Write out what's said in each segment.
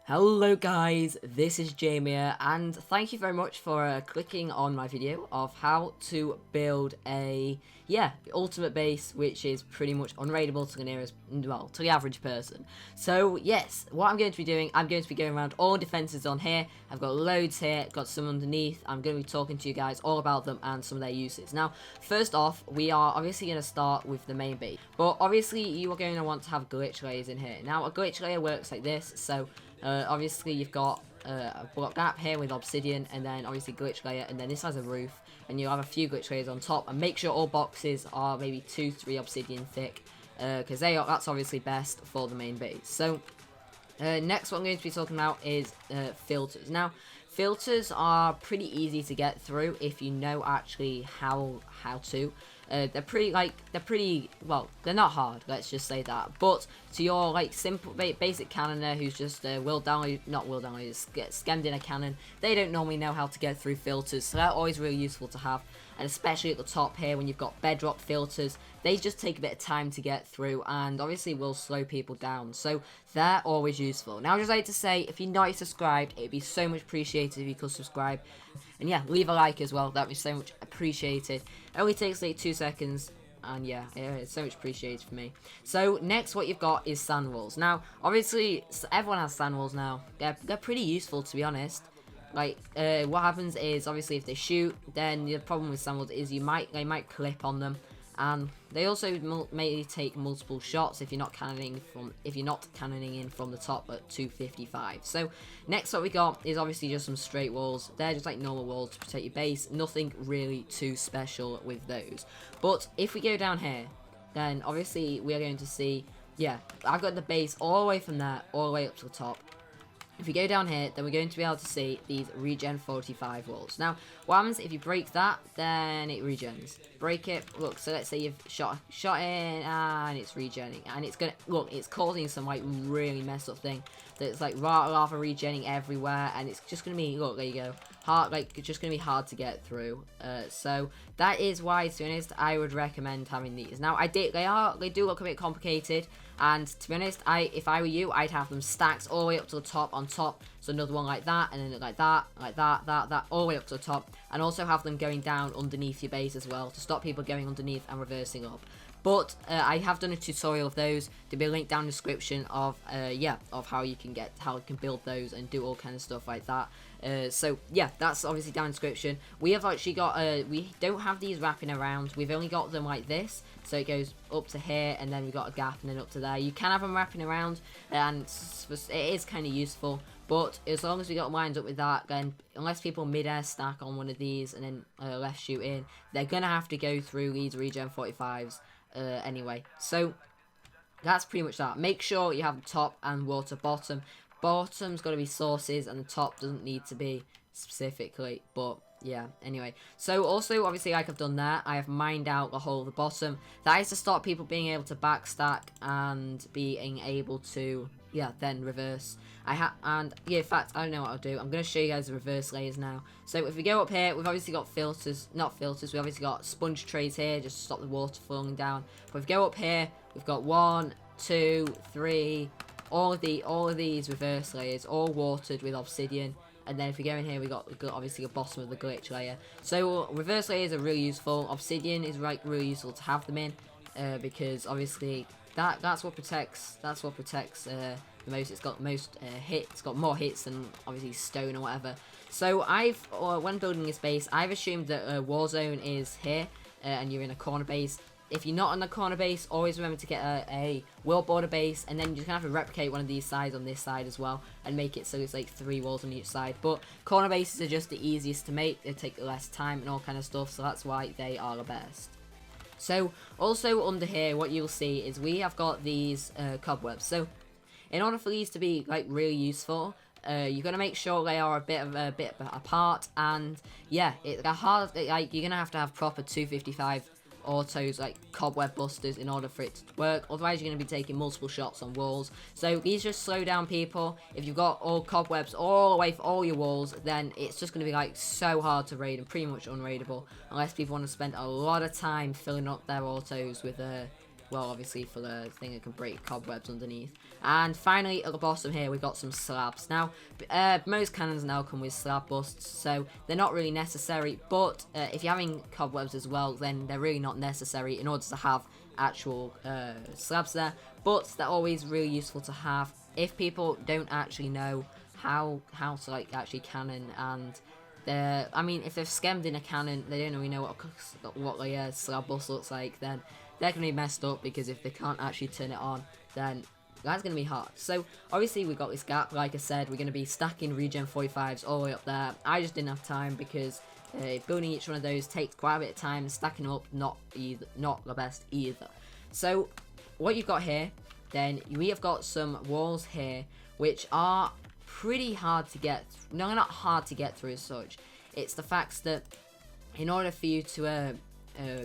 Hello guys, this is Jamea and thank you very much for clicking on my video of how to build the ultimate base, which is pretty much unraidable to the nearest, well, to the average person. So yes, what I'm going to be doing, I'm going to be going around all defenses on here. I've got loads here, got some underneath. I'm going to be talking to you guys all about them and some of their uses. Now, first off, we are obviously going to start with the main base, but obviously you are going to want to have glitch layers in here. Now, a glitch layer works like this, so obviously you've got a block gap here with obsidian, and then obviously glitch layer, and then this has a roof, and you'll have a few glitch layers on top, and make sure all boxes are maybe 2-3 obsidian thick, because that's obviously best for the main base. So next what I'm going to be talking about is filters. Now, filters are pretty easy to get through if you know actually how to. They're pretty well, they're not hard, let's just say that. But to your like simple basic cannoner who's just scammed in a cannon, they don't normally know how to get through filters, so they're always really useful to have. And especially at the top here when you've got bedrock filters, they just take a bit of time to get through and obviously will slow people down, so they're always useful. Now, I just like to say, if you're not subscribed, it'd be so much appreciated if you could subscribe, and yeah, leave a like as well, that'd be so much appreciated. It only takes like 2 seconds, and yeah, it's so much appreciated for me. So next what you've got is sand walls. Now obviously everyone has sand walls now. They're pretty useful, to be honest. Like what happens is, obviously if they shoot, then the problem with sand walls is they might clip on them, and they also may take multiple shots if you're not cannoning in from the top at 255. So next what we got is obviously just some straight walls. They're just like normal walls to protect your base, nothing really too special with those. But if we go down here, then obviously we are going to see, yeah, I've got the base all the way from there all the way up to the top. If we go down here, then we're going to be able to see these regen 45 walls. Now, what happens if you break that, then it regens. Break it, look, so let's say you've shot in, and it's regenning. And it's gonna, look, it's causing some like really messed up thing. That's like lava regenning everywhere, and it's just gonna be, look, there you go. Hard, like, it's just gonna be hard to get through. So that is why, to be honest, I would recommend having these. Now, they do look a bit complicated, and to be honest, if I were you, I'd have them stacked all the way up to the top on top. So another one like that, and then like that, all the way up to the top, and also have them going down underneath your base as well to stop people going underneath and reversing up. But I have done a tutorial of those. There'll be a link down in the description of how you can build those and do all kind of stuff like that. So yeah, that's obviously down in the description. We have actually got we don't have these wrapping around. We've only got them like this, so it goes up to here, and then we've got a gap, and then up to there. You can have them wrapping around, and it is kind of useful. But as long as we got lined up with that, then unless people mid-air stack on one of these and then left shoot in, they're gonna have to go through these regen 45s. Anyway, so that's pretty much that. Make sure you have the top and water bottom. Bottom's got to be sources, and the top doesn't need to be specifically, but yeah, anyway. So also, obviously, like I've done there, I have mined out the whole of the bottom. That is to stop people being able to backstack and being able to, yeah, then reverse. In fact, I don't know what I'll do. I'm going to show you guys the reverse layers now. So if we go up here, we've obviously got not filters, we've obviously got sponge trays here just to stop the water falling down. But if we go up here, we've got 1, 2, 3, all of these reverse layers, all watered with obsidian. And then if we go in here, we got obviously the bottom of the glitch layer. So reverse layers are really useful. Obsidian is really useful to have them in, because obviously that's what protects the most. It's got most hits. It's got more hits than obviously stone or whatever. So when building this base, I've assumed that war zone is here, and you're in a corner base. If you're not in the corner base, always remember to get a world border base, and then you're just gonna have to replicate one of these sides on this side as well, and make it so it's like 3 walls on each side. But corner bases are just the easiest to make. They take less time and all kind of stuff, so that's why they are the best. So also under here, what you'll see is we have got these cobwebs. So in order for these to be like really useful, you're gonna make sure they are a bit apart, and yeah, you're gonna have to have proper 255 autos, like cobweb busters, in order for it to work. Otherwise you're going to be taking multiple shots on walls. So these just slow down people. If you've got all cobwebs all the way for all your walls, then it's just going to be like so hard to raid and pretty much unraidable, unless people want to spend a lot of time filling up their autos with well, obviously for the thing that can break cobwebs underneath. And finally, at the bottom here, we've got some slabs. Now, most cannons now come with slab busts, so they're not really necessary, but if you're having cobwebs as well, then they're really not necessary in order to have actual slabs there, but they're always really useful to have if people don't actually know how to like actually cannon, and I mean, if they've skemmed in a cannon, they don't really know what a slab bust looks like, then they're going to be messed up, because if they can't actually turn it on, then that's going to be hard. So obviously we've got this gap. Like I said, we're going to be stacking regen 45s all the way up there. I just didn't have time, because building each one of those takes quite a bit of time. Stacking them up, not the best either. So what you've got here, then we have got some walls here which are pretty hard to get. No, not hard to get through as such. It's the fact that in order for you to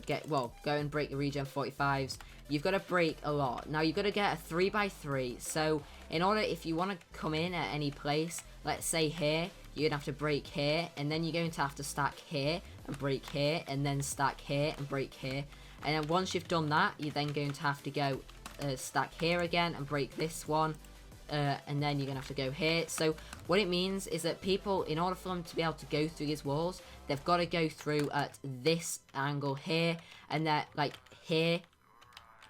go and break the regen 45s, you've got to break a lot. Now you've got to get a 3x3. So in order, if you want to come in at any place, let's say here, you're gonna have to break here, and then you're going to have to stack here and break here, and then stack here and break here. And then once you've done that, you're then going to have to go stack here again and break this one. And then you're going to have to go here. So what it means is that people, in order for them to be able to go through these walls, they've got to go through at this angle here, and they're like here.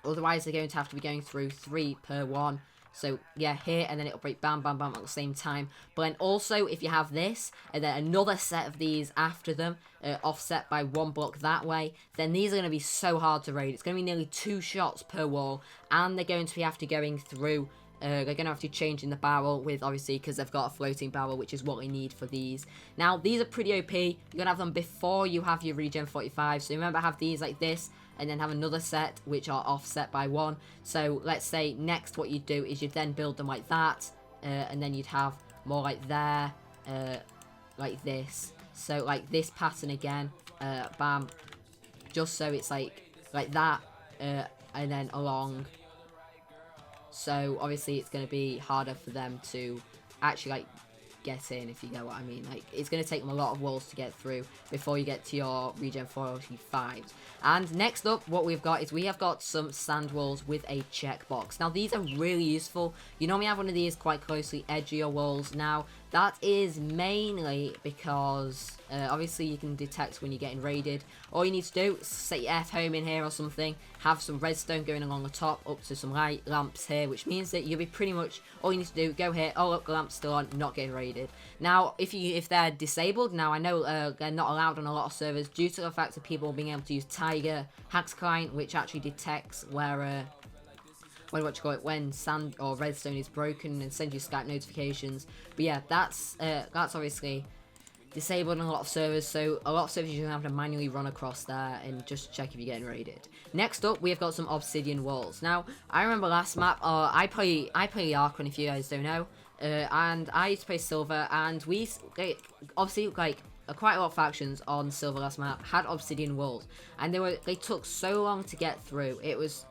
Otherwise, they're going to have to be going through 3 per one. So yeah, here, and then it'll break bam, bam, bam at the same time. But then also, if you have this, and then another set of these after them, offset by 1 block that way, then these are going to be so hard to raid. It's going to be nearly 2 shots per wall, and they're going to be after going through. They're going to have to change in the barrel with, obviously, because they've got a floating barrel, which is what we need for these. Now, these are pretty OP. You're going to have them before you have your regen 45. So remember, have these like this, and then have another set, which are offset by 1. So let's say next what you'd do is you'd then build them like that, and then you'd have more like there, like this. So like this pattern again, bam, just so it's like that, and then along. So obviously it's going to be harder for them to actually like get in, if you know what I mean. Like, it's going to take them a lot of walls to get through before you get to your regen 45s. And next up, what we've got is we have got some sand walls with a checkbox. Now these are really useful. You normally have one of these quite closely edge your walls. Now that is mainly because obviously you can detect when you're getting raided. All you need to do is set your F home in here or something, have some redstone going along the top up to some light lamps here, which means that you'll be pretty much, all you need to do, go here, oh look, the lamp's still on, not getting raided. Now if they're disabled, now I know they're not allowed on a lot of servers due to the fact of people being able to use Tiger Hacks Client, which actually detects where when sand or redstone is broken and sends you Skype notifications. But yeah, that's obviously disabled on a lot of servers, so a lot of servers you're gonna have to manually run across there and just check if you're getting raided. Next up, we have got some Obsidian Walls. Now, I remember last map, I play Archon, if you guys don't know, and I used to play Silver, and we obviously quite a lot of factions on Silver last map had Obsidian Walls, and they took so long to get through. It was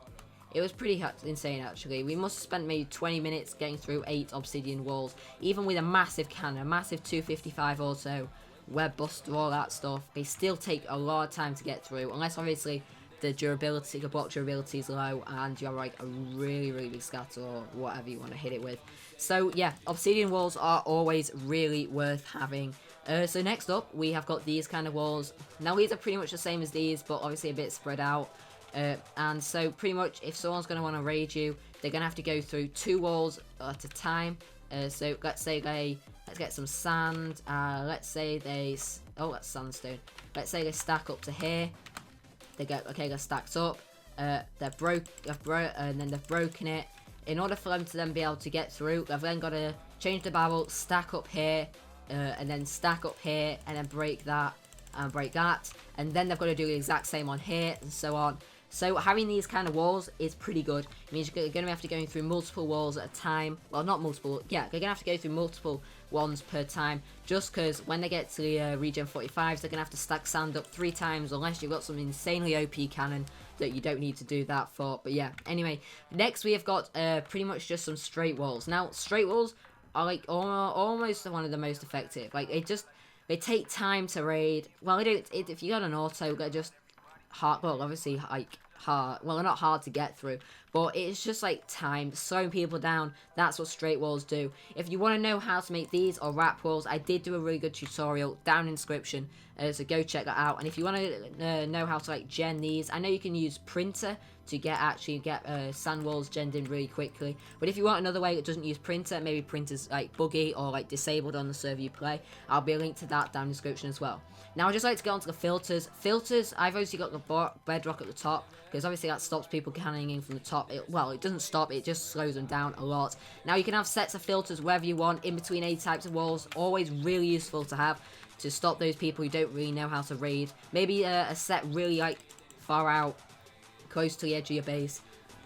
pretty insane, actually. We must have spent maybe 20 minutes getting through 8 Obsidian Walls, even with a massive cannon, a massive 255 auto, web buster, all that stuff. They still take a lot of time to get through, unless obviously the block durability is low and you have like a really, really big scatter or whatever you want to hit it with. So yeah, Obsidian Walls are always really worth having. So next up, we have got these kind of walls. Now these are pretty much the same as these, but obviously a bit spread out. And so pretty much if someone's going to want to raid you, they're going to have to go through 2 walls at a time. So let's get some sand. Let's say that's sandstone. Let's say they stack up to here. They're stacked up. And then they've broken it. In order for them to then be able to get through, they've then got to change the barrel, stack up here, and then stack up here, and then break that, and break that. And then they've got to do the exact same on here, and so on. So having these kind of walls is pretty good. It means you're going to have to go through multiple walls at a time. Well, not multiple. Yeah, they're going to have to go through multiple ones per time. Just because when they get to the regen 45s, they're going to have to stack sand up 3 times. Unless you've got some insanely OP cannon that you don't need to do that for. But yeah, anyway. Next we have got pretty much just some straight walls. Now, straight walls are like almost one of the most effective. Like, they take time to raid. Well, they don't. If you got an auto, they're just hard. Well, obviously, like hard. Well, they're not hard to get through, but it's just like time, slowing people down. That's what straight walls do. If you want to know how to make these or wrap walls, I did do a really good tutorial down in the description, so go check that out. And if you want to know how to like gen these, I know you can use printer to get sand walls genned in really quickly. But if you want another way that doesn't use printer, maybe printer's like buggy or like disabled on the server you play, I'll be a link to that down in the description as well. Now I just like to get onto the filters. Filters, I've obviously got the bedrock at the top, because obviously that stops people cannoning in from the top. Well, it doesn't stop, it just slows them down a lot. Now you can have sets of filters wherever you want, in between any types of walls. Always really useful to have, to stop those people who don't really know how to raid. Maybe a set really like far out, close to the edge of your base.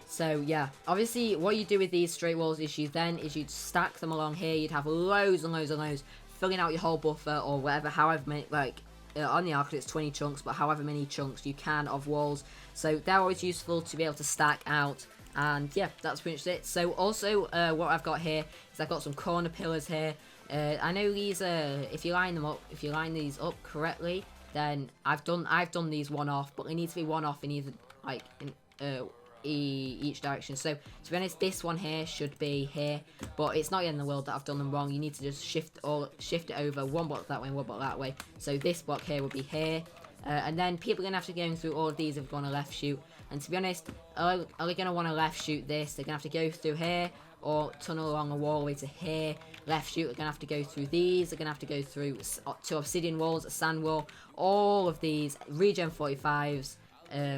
So yeah, obviously what you do with these straight walls is you'd stack them along here. You'd have loads and loads and loads, filling out your whole buffer or whatever, however many, like on the arc it's 20 chunks, but however many chunks you can of walls. So they're always useful to be able to stack out. And yeah, that's pretty much it. So also what I've got here is I've got some corner pillars here. I know these if you line these up correctly, then I've done these one off, but they need to be one off in either like in each direction. So to be honest, this one here should be here, but it's not the end of the world that I've done them wrong. You need to just shift it over one block that way and one block that way. So this block here will be here, and then people are gonna have to go through all of these if they're gonna left shoot. And to be honest, are they gonna want to left shoot this? They're gonna have to go through here or tunnel along a wall way to here. Left shoot, they're gonna have to go through these. They're gonna have to go through to obsidian walls, a sand wall, all of these regen 45s.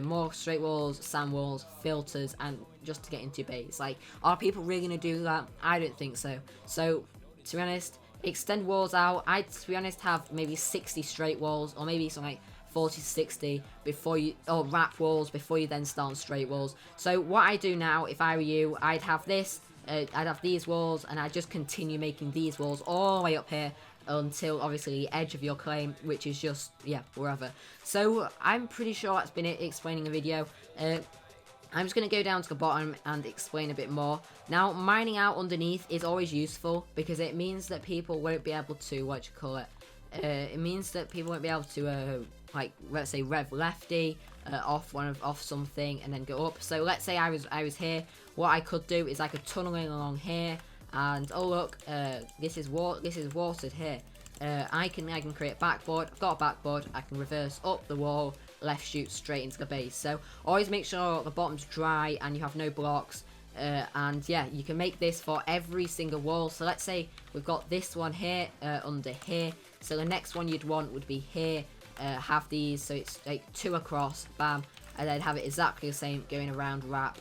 More straight walls, sand walls, filters, and just to get into your base. Like, are people really gonna do that? I don't think so. So, to be honest, extend walls out. I'd, to be honest, have maybe 60 straight walls, or maybe something like 40 to 60 before you, or wrap walls before you then start on straight walls. So, what I do now, if I were you, I'd have this. I'd have these walls, and I'd just continue making these walls all the way up here until obviously the edge of your claim, which is just, yeah, wherever. So I'm pretty sure that's been it explaining the video. I'm just going to go down to the bottom and explain a bit more. Now, mining out underneath is always useful because it means that people won't be able to, it means that people won't be able to, like, let's say rev lefty off something and then go up. So let's say I was here. What I could do is I could tunnel in along here. And oh look, this is watered here. I can create a backboard. I've got a backboard. I can reverse up the wall, left shoot straight into the base. So always make sure the bottom's dry and you have no blocks. And yeah, you can make this for every single wall. So let's say we've got this one here under here. So the next one you'd want would be here. Have these, so it's like 2 across, bam, and then have it exactly the same going around wrap.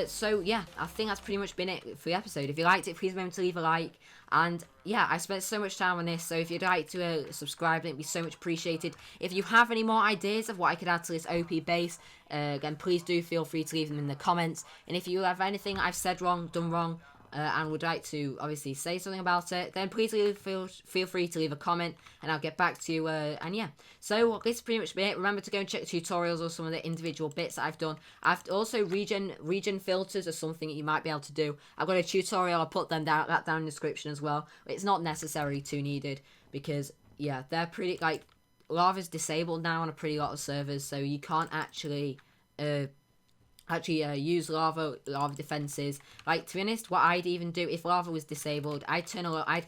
So yeah, I think that's pretty much been it for the episode. If you liked it, please remember to leave a like. And yeah, I spent so much time on this, so if you'd like to subscribe, it'd be so much appreciated. If you have any more ideas of what I could add to this OP base, again, please do feel free to leave them in the comments. And if you have anything I've said wrong, done wrong, and would like to obviously say something about it, then please feel free to leave a comment and I'll get back to you. And yeah, so this is pretty much it. Remember to go and check the tutorials or some of the individual bits that I've done. I've also regen filters are something that you might be able to do. I've got a tutorial. I'll put that down in the description as well. It's not necessarily too needed because yeah, they're pretty, like, lava's disabled now on a pretty lot of servers, so you can't actually use lava defenses. Like, to be honest, what I'd even do if lava was disabled, I'd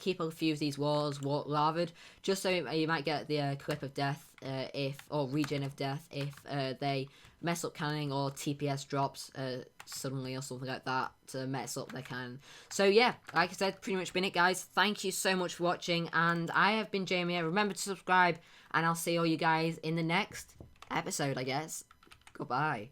keep a few of these walls lavaed, just so you might get the clip of death or regen of death if they mess up cannoning or TPS drops suddenly or something like that to mess up their cannon. So yeah, like I said, pretty much been it, guys. Thank you so much for watching, and I have been Jamea. Remember to subscribe, and I'll see all you guys in the next episode, I guess. Goodbye.